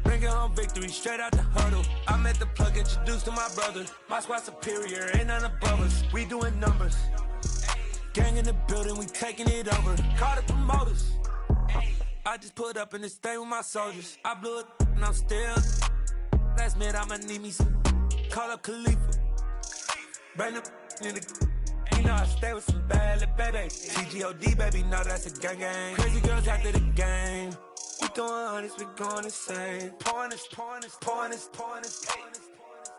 Speaker 8: Bringing home victory straight out the huddle. I met the plug, introduced to my brother. My squad superior, ain't none above us. We doing numbers. Gang in the building, we taking it over. Call the promoters. I just put up in this thing with my soldiers. I blew it and I'm still. Last minute I'ma need me some. Call up Khalifa. Bring the in the. You know I stay with some bad little baby. TGOD baby, no that's a gang gang. Crazy girls after the game. We throwing hundreds, we going insane. Pouring this.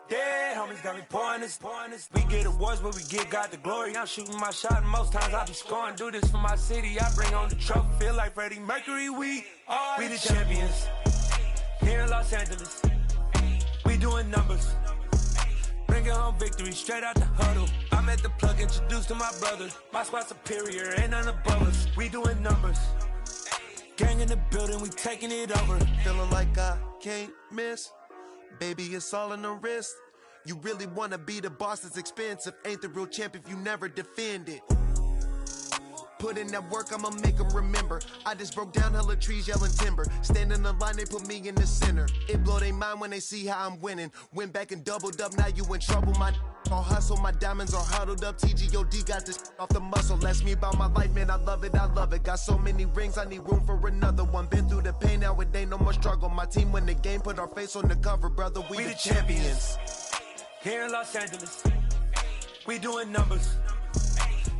Speaker 8: Yeah, homies got me pouring this. We get awards, but we give God the glory. I'm shooting my shot, and most times I be scoring. Do this for my city, I bring on the trophy. Feel like Freddie Mercury, we the champions here in Los Angeles. We doing numbers. Bringing home victory straight out the huddle. I met the plug, introduced to my brother. My squad superior, ain't none above us. We doing numbers. Gang in the building, we taking it over.
Speaker 2: Feeling like I can't miss. Baby, it's all in the wrist. You really wanna be the boss, it's expensive. Ain't the real champ if you never defend it. Put in that work, I'ma make them remember. I just broke down hella trees, yelling timber. Stand in the line, they put me in the center. It blow their mind when they see how I'm winning. Went back and doubled up, now you in trouble. My all hustle, my diamonds are huddled up. TGOD got this off the muscle. That's me about my life, man, I love it. Got so many rings, I need room for another one. Been through the pain, now it ain't no more struggle. My team win the game, put our face on the cover, brother. We the champions.
Speaker 8: Here in Los Angeles, we doing numbers.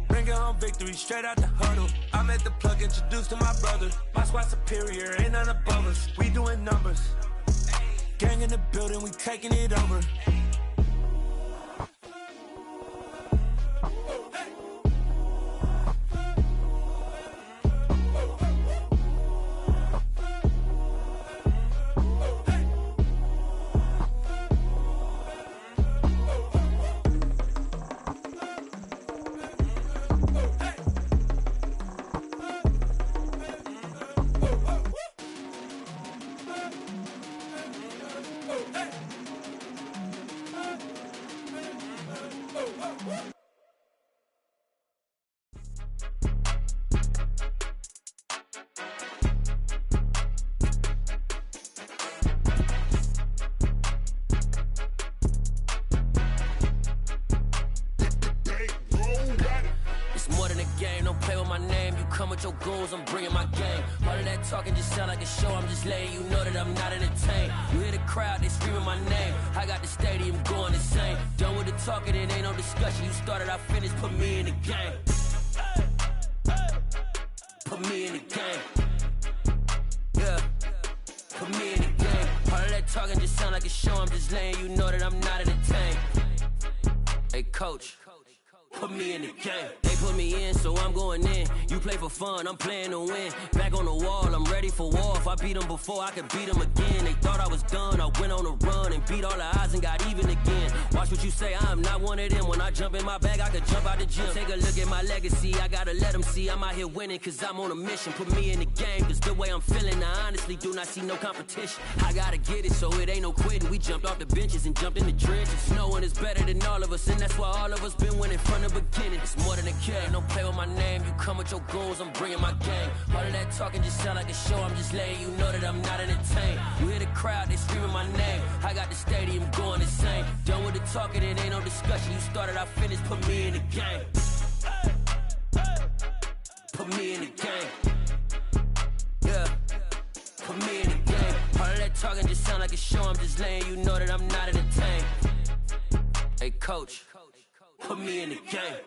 Speaker 8: Bringing home victory straight out the huddle. I met the plug, introduced to my brother. My squad superior, ain't none above us. We doing numbers. Gang in the building, we taking it over.
Speaker 9: I'm bringing my game. All of that talking just sound like a show. I'm just letting you know that I'm not entertained. You hear the crowd, they screaming my name. I got the stadium going insane. Done with the talking, it ain't no discussion. You started, I finished, put me in the game. Put me in the game. Yeah, put me in the game. All of that talking just sound like a show. I'm just letting you know that I'm not entertained. Hey, coach. Put me in the game. They put me in, so I'm going in. You play for fun, I'm playing to win. Back on the wall, I'm ready for war. If I beat them before, I could beat them again. They thought I was done, I went on a run and beat all the odds and got even again. Watch what you say, I'm not one of them. When I jump in my bag, I could jump out the gym. Take a look at my legacy, I gotta let them see I'm out here winning, cause I'm on a mission. Put me in the game, cause the way I'm feeling, I honestly do not see no competition. I gotta get it, so it ain't no quitting. We jumped off the benches and jumped in the trenches. No one is better than all of us, and that's why all of us been winning from the beginning. It's more than a game, don't play with my name. You come with your goons, I'm bringing my game. All of that talking just sound like a show, I'm just letting you know that I'm not entertained. You hear the crowd, they screaming my name. I got the stadium going insane. Done with the talking, it ain't no discussion. You started, I finished, put me in the game. Put me in the game. Yeah, put me in the game. All of that talking just sound like a show, I'm just letting you know that I'm not entertained. Hey coach, put me in the game.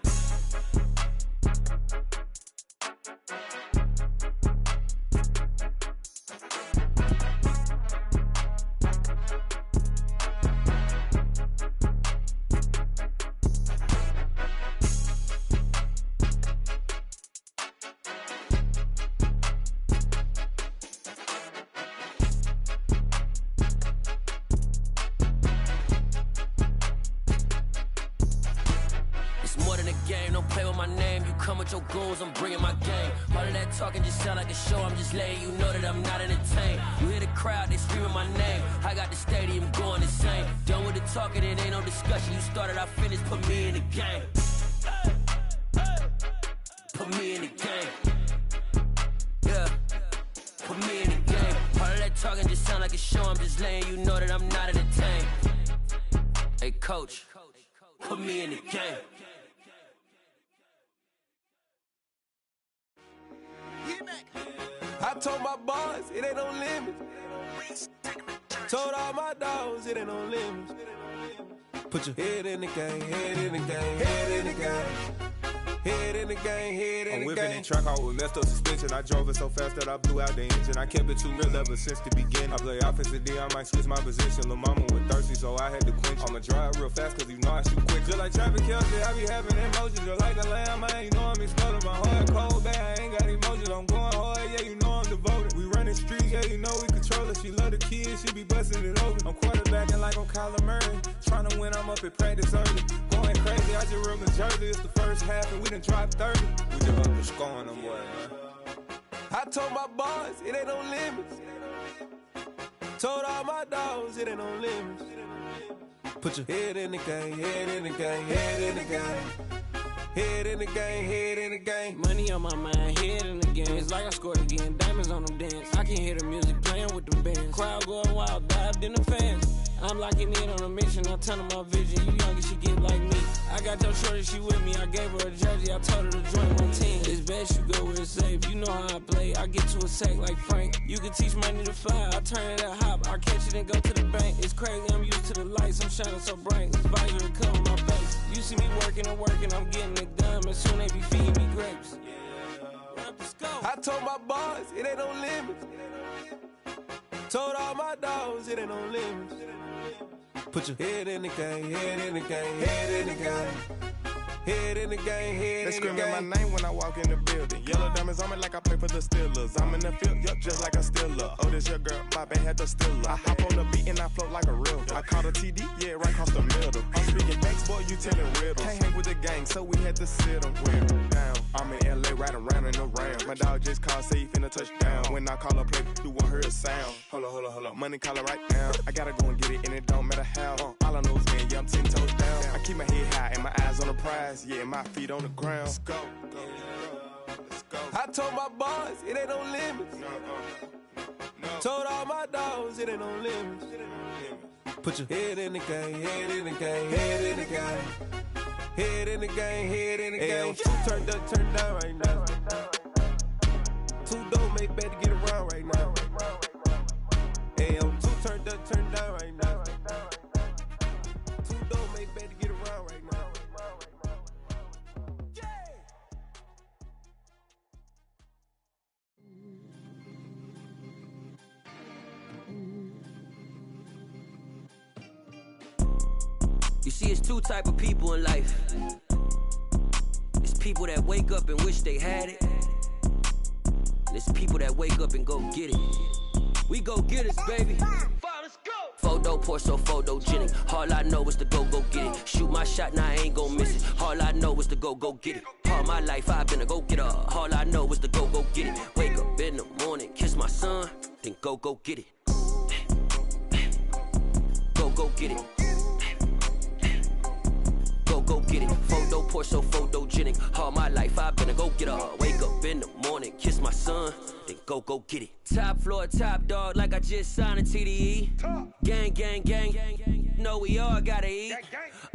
Speaker 9: Your goons, I'm bringing my game. All of that talking just sound like a show, I'm just letting you know that I'm not entertained. You hear the crowd, they screaming my name. I got the stadium going insane. Done with the talking, it ain't no discussion. You started, I finished, put me in the game. Put me in the game. Yeah, put me in the game. All of that talking just sound like a show, I'm just letting you know that I'm not entertained. Hey coach, put me in the game.
Speaker 10: I told my boys, it ain't no limits. Told all my dogs, it ain't no limits. Put your head in the game, head in the game, head in the game. Head in the game, head in the game. I'm whipping in track out with messed up suspension. I drove it so fast that I blew out the engine. I kept it too real ever since the beginning. I play offensive D, I might switch my position. Lil' mama was thirsty, so I had to quench. I'ma drive real fast, cause you know I shoot quick. Just like traffic Kelsey, I be having emotions. Just like a lamb, man, you know I'm exploding. My heart cold, bad, I ain't got emotions. I'm going hard, yeah, you know I'm devoted. We running streets, yeah, you know we control it. She love the kids, she be busting it open. I'm quarterbacking like I'm Kyler Murray. Trying to win, I'm up at practice early. Going crazy, I just rode the jersey. It's the first half, and we done dropped 30. We just up to scoring them, boy, man. I told my boys, it ain't no limits. Told all my dogs, it ain't no limits. Put your head in the game, head in the game, head in the game. Head in the game, head in the game.
Speaker 11: Money on my mind, head in the game. It's like I scored again, diamonds on them dance. I can hear the music playing with them bands. Crowd going wild, dived in the fans. I'm locking in on a mission, I tell her my vision. You young and she get like me. I got your shorty, she with me. I gave her a jersey, I told her to join my team. It's best you go where it's safe. You know how I play. I get to a sack like Frank. You can teach money to fly. I turn it at hop. I catch it and go to the bank. It's crazy, I'm used to the lights. I'm shining so bright. This visor to cover my face. You see me working and working, I'm getting it done. And soon they be feeding me grapes.
Speaker 10: I told my boys, it ain't no limits. Told all my dogs, it ain't no limits. Put your head in the game, head in the game, head in the game. Head in the game, head
Speaker 12: they
Speaker 10: in the game.
Speaker 12: They screaming my name when I walk in the building. Yellow diamonds on me like I play for the Steelers. I'm in the field, yup, just like a Steeler. Oh, this your girl, my band had the Steeler. I hop on the beat and I float like a real. I caught a TD, yeah, right across the middle. I'm speaking thanks, boy, you telling riddles. Can't hang with the gang, so we had to sit them down. I'm in LA, riding around and around. My dog just called, say he finna touchdown. When I call a play, you won't hear a sound. Hold up, money caller right now. I gotta go and get it, and it don't matter how. All I know is win, yeah, I'm 10 toes down. I keep my head high and my eyes on the prize. Yeah, my feet on the ground. Let's go.
Speaker 10: I told my boys, it ain't no limits. Told all my dogs, it ain't no limits. Put your head in the game, head in the game, head in the game. Head in the game, head in the game. Two turned up, turned down right now. Two don't make bad to get around right now. Hey, I'm two turned up, turned down right now. Two don't make bad to get around right now.
Speaker 9: You see, it's two type of people in life. It's people that wake up and wish they had it. And it's people that wake up and go get it. We go get it, baby. 4 Photo poor, so photogenic. All I know is to go get it. Shoot my shot, now I ain't gon' miss it. All I know is to go get it. All my life I've been a go-getter. All I know is to go get it. Wake up in the morning, kiss my son, then go get it. Go get it. Go get it. Photo poor, so photogenic. All my life I've been a go-getter. Wake up in the morning, kiss my son, then go get it. Top floor, top dog, like I just signed a TDE. Gang, gang, gang, gang. Know we all gotta eat.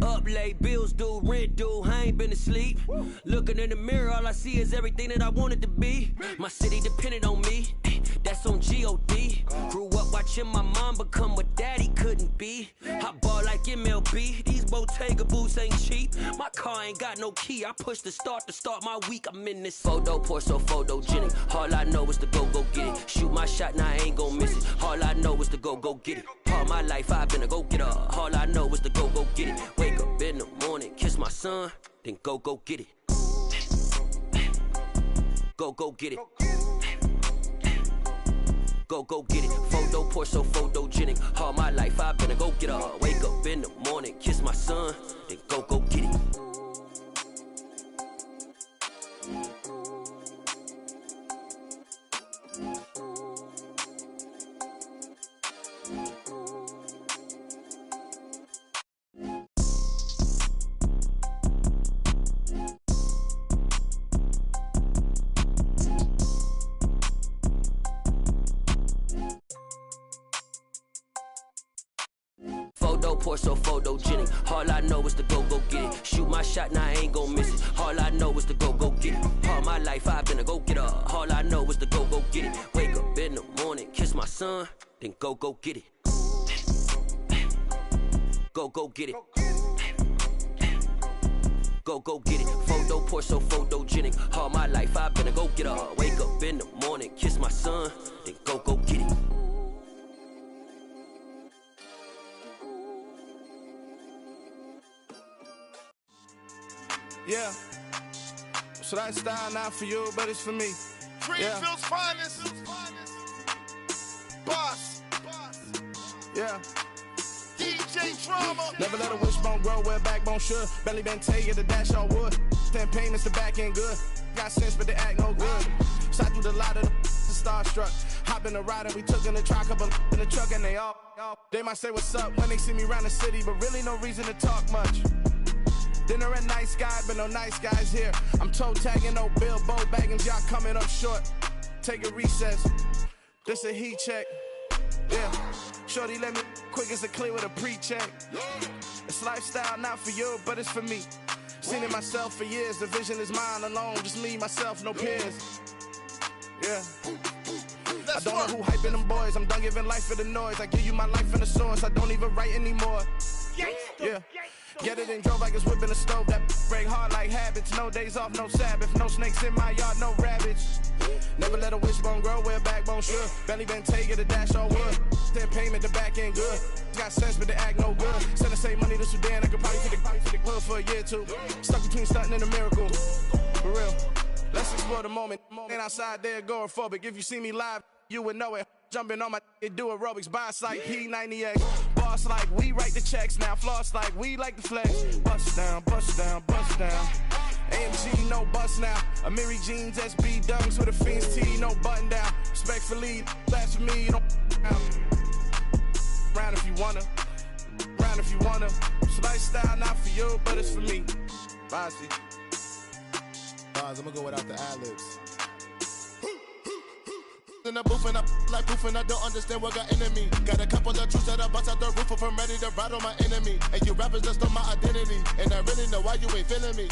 Speaker 9: Up late, bills due, rent due, I ain't been asleep. Looking in the mirror, all I see is everything that I wanted to be. My city depended on me, that's on G.O.D. Grew up watching my mom become what daddy couldn't be. I ball like MLB, these Bottega boots ain't cheap. My car ain't got no key, I push the start to start my week. I'm in this photo poor, so photogenic. All I know is to go get it. Shoot my shot, now I ain't gon' miss it. All I know is to go get it. All my life I've been a go-getter. All I know is to go get it. Wake up in the morning, kiss my son, then go get it. Go get it. Go get it. Photo poor, so photogenic. All my life I've been a go-getter. Wake up in the morning, kiss my son, then go get it. Photo poor, so photogenic. All I know is to go get it. Shoot my shot, now I ain't gon' miss it. All I know is to go get it. All my life I've been a go-getter. All I know is to go get it. Wake up in the morning, kiss my son, then go get it. Go get it. Go get it. Photo poor, so photogenic. All my life I've been a go-getter. Wake up in the morning, kiss my son, then go get it.
Speaker 13: Yeah. So that style not for you, but it's for me.
Speaker 14: Greenfield's finest. Boss.
Speaker 13: Yeah.
Speaker 14: DJ Drama.
Speaker 13: Never let a wishbone grow where backbone should. Belly been take it, the dash all wood. 10 payments, the back end good. Got sense, but they act no good. Shot through the lot of the starstruck. Hop in the ride and we took in the truck, couple in the truck, and they all. They might say what's up when they see me around the city, but really no reason to talk much. Dinner at nice guy, but no nice guys here. I'm toe tagging, no Bilbo Baggins, y'all coming up short. Take a recess, this a heat check. Yeah, shorty let me quick as a clear with a pre-check. It's lifestyle not for you, but it's for me. Seen it myself for years, the vision is mine alone. Just me, myself, no peers. Yeah. I don't know who hyping them boys, I'm done giving life for the noise. I give you my life in the source, I don't even write anymore. Yeah. Get it and drove like it's whipping a stove. That break hard like habits. No days off, no Sabbath. No snakes in my yard, no rabbits. Never let a wishbone grow where backbone should. Belly been take it, a dash all wood. 10 payment, the back end good. Got sense, but they act no good. Send the same money to Sudan, I could probably take the hood for a year or two. Stuck between stunting and a miracle. For real. Let's explore the moment. Ain't outside there agoraphobic. If you see me live, you would know it. Jumping on my do aerobics, boss like P90X. Boss like we write the checks now. Floss like we like the flex. Bust down, bust down, bust down. AMG, no bust now. Amiri jeans, SB dunks with a Fiends T, no button down. Respectfully, that's for me, you don't round if you wanna. Round if you wanna. It's lifestyle not for you, but it's for me. Bossy.
Speaker 14: I'm gonna go without the ad-libs. In the booth and I like proof and I don't understand what got into me. Got a couple of truths that I bust out the roof if I'm ready to ride on my enemy. And you rappers just stole my identity. And I really know why you ain't feeling me.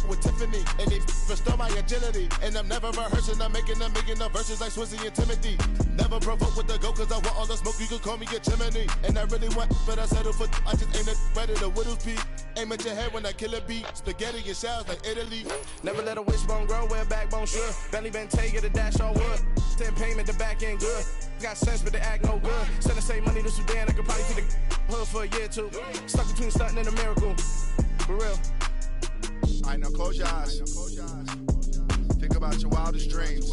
Speaker 14: With Tiffany, and they restore my agility. And I'm never rehearsing, I'm making the verses like Swizzy and Timothy. Never provoke with the go, cause I want all the smoke, you can call me a chimney. And I really want, but I settle for, I just ain't ready to widow's peak. Aim at your head when I kill a beat. Spaghetti and shells like Italy.
Speaker 13: Never let a wishbone grow where backbone should. Belly been take it, a dash all wood. 10 payment, the back end good. Got sense, but they act no good. Send the same money to Sudan, I could probably take the hood for a year or two. Stuck between stunting and a miracle. For real.
Speaker 14: Alright, now close your eyes. Think about your wildest dreams.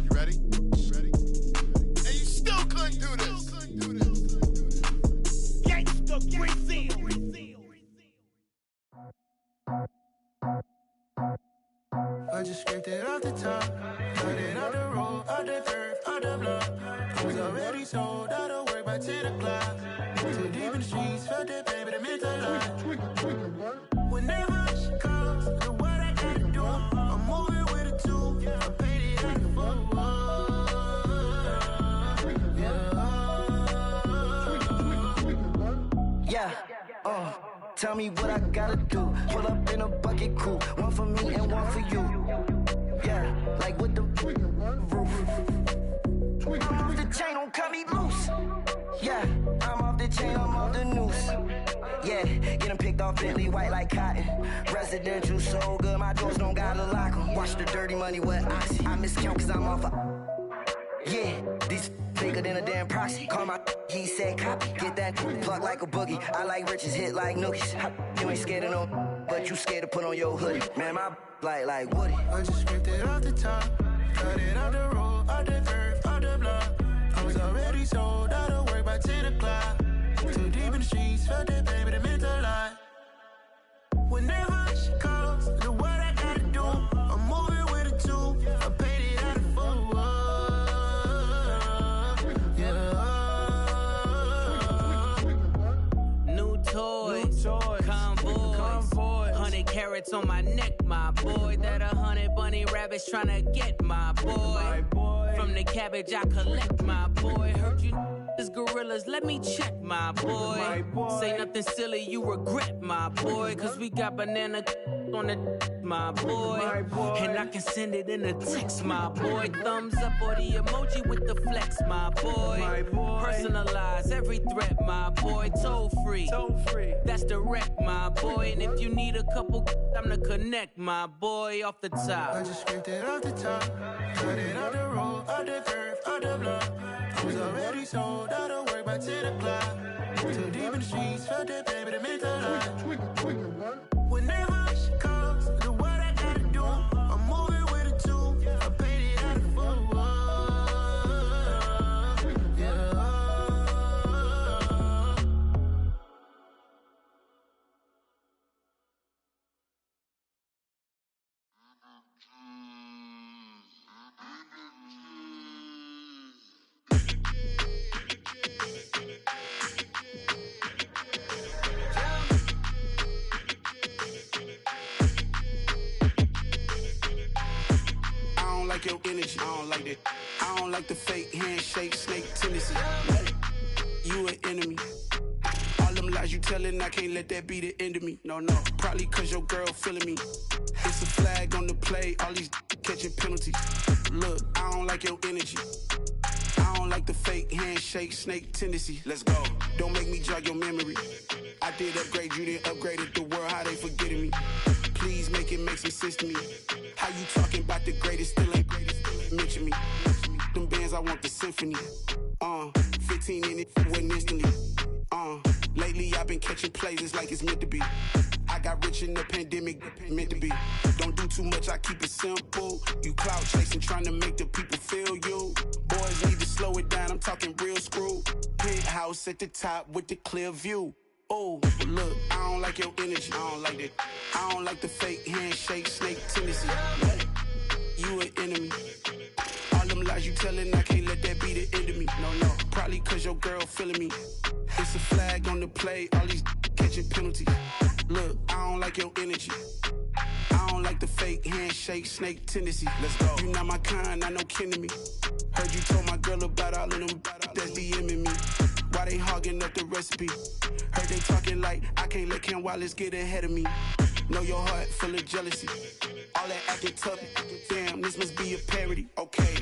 Speaker 14: You ready? And you still couldn't do this.
Speaker 1: scripted off the top. Started out the road, out the turf, out the block. I was already sold out of work by 10 o'clock. Too deep in the streets, felt that pain, but it meant a lot. Whenever she calls, do what I gotta do. I'm moving with a two. I paid it out the full.
Speaker 15: Yeah, tell me what I gotta do. Pull up in a bucket crew, one for me and one for you. Yeah, like with the roof. I'm off the chain, don't cut me loose. Yeah, I'm off the chain, I'm off the noose. Yeah, getting picked off Bentley, white like cotton. Residential so good, my doors don't gotta lock 'em. Watch the dirty money with oxy. I miscount cause I'm off yeah, these bigger than a damn proxy. Call my he said copy. Get that plug like a boogie. I like riches, hit like nookies. You ain't scared of no, but you scared to put on your hoodie. Man, my like Woody.
Speaker 1: I just scripted off the top. Started out the road, out the turf, out the block. I was already sold out of work by 10 o'clock. Too deep in the streets, felt that pain, but it meant a lot. Whenever she calls, do what I gotta do. I'm moving with a two. I paid it out of full.
Speaker 11: Toys, convoys, 100 carats on my neck, my boy. That 100 bunny rabbits tryna get my boy. From the cabbage I collect, my boy. Heard you is gorillas, let me check, my boy. Say nothing silly, you regret, my boy. Cause we got banana on the my boy. And I can send it in a text, my boy. Thumbs up or the emoji with the flex, my boy. Personalize every threat, my boy. Toll free. That's direct, my boy. And if you need a couple, I'm the connect, my boy. Off the top.
Speaker 1: I just scripted off the top. Started out the road, out the turf, out the block. I was already sold out of work by 10 o'clock. Too deep in the streets, felt that pain, but it meant a lot. Whenever she calls, do what I gotta do. I'm moving with a two. I paid it out of full.
Speaker 16: Like your energy, I don't like that. I don't like the fake handshake, snake tendency. You an enemy. All them lies you telling, I can't let that be the end of me. No, probably cause your girl feeling me. It's a flag on the play, all these catching penalties. Look, I don't like your energy. I don't like the fake handshake, snake tendency. Let's go. Don't make me jog your memory. I did upgrade, you didn't upgrade it. The world, how they forgetting me. Please make it make some sense to me. How you talking about the greatest, still ain't greatest, mention me. Them bands, I want the symphony. 15 in it, went instantly. Lately I've been catching plays, it's like it's meant to be. I got rich in the pandemic, meant to be. Don't do too much, I keep it simple. You clout chasing, trying to make the people feel you. Boys need to slow it down, I'm talking real screw. Penthouse at the top with the clear view. Oh, look, I don't like your energy. I don't like that. I don't like the fake handshake, snake tendency. You an enemy. All them lies you telling, I can't let that be the end of me. No, probably cause your girl feeling me. It's a flag on the play, all these catching penalties. Look, I don't like your energy. I don't like the fake handshake, snake tendency. Let's go. You not my kind, not no kin to me. Heard you told my girl about all of them that's DMing me. Why they hogging up the recipe? Heard they talking like I can't let Ken Wallace get ahead of me. Know your heart full of jealousy. All that acting tough. Damn, this must be a parody. Okay,